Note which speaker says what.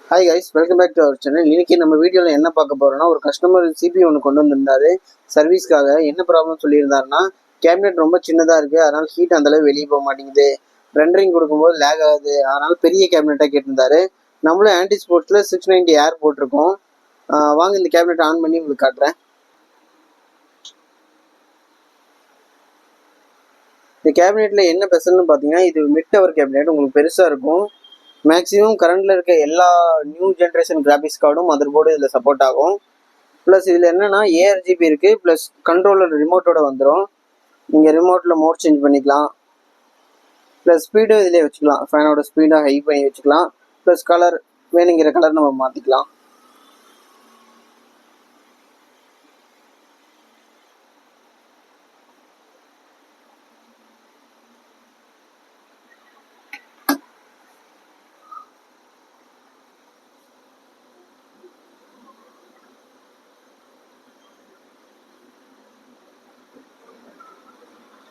Speaker 1: Hi guys, welcome back to our channel. இன்னைக்கு நம்ம வீடியோவில் என்ன பார்க்க போறோம்னா, ஒரு கஸ்டமர் சிபி ஒன்று கொண்டு வந்திருந்தாரு சர்வீஸ்க்காக. என்ன ப்ராப்ளம் சொல்லியிருந்தாருன்னா, கேபினெட் ரொம்ப சின்னதாக இருக்குது, அதனால் ஹீட் அந்தளவு வெளியே போக மாட்டேங்குது, ரெண்டரிங் கொடுக்கும்போது லேக் ஆகுது, அதனால் பெரிய கேபினெட்டாக கேட்டிருந்தாரு. நம்மளும் ஆன்டி ஸ்போர்ட்ஸில் 690 ஏர் போட்டிருக்கோம். வாங்க இந்த கேபினெட் ஆன் பண்ணி உங்களுக்கு காட்டுறேன். இந்த கேபினெட்டில் என்ன ஸ்பெஷல்னு பார்த்தீங்கன்னா, இது மிட் டவர் கேபினெட், உங்களுக்கு பெருசாக இருக்கும். மேக்ஸிமம் கரண்டில் இருக்க எல்லா நியூ ஜென்ரேஷன் கிராஃபிக்ஸ் கார்டும் மதர் போர்டு இதில் சப்போர்ட் ஆகும். ப்ளஸ் இதில் என்னென்னா ARGB இருக்குது, ப்ளஸ் கண்ட்ரோலர் ரிமோட்டோட வந்துடும். நீங்கள் ரிமோட்டில் மோட் சேஞ்ச் பண்ணிக்கலாம். ப்ளஸ் ஸ்பீடும் இதிலே வச்சுக்கலாம், ஃபேனோட ஸ்பீடாக ஹை பண்ணி வச்சுக்கலாம். ப்ளஸ் கலர் வேணுங்கிற கலர் நம்ம மாற்றிக்கலாம்.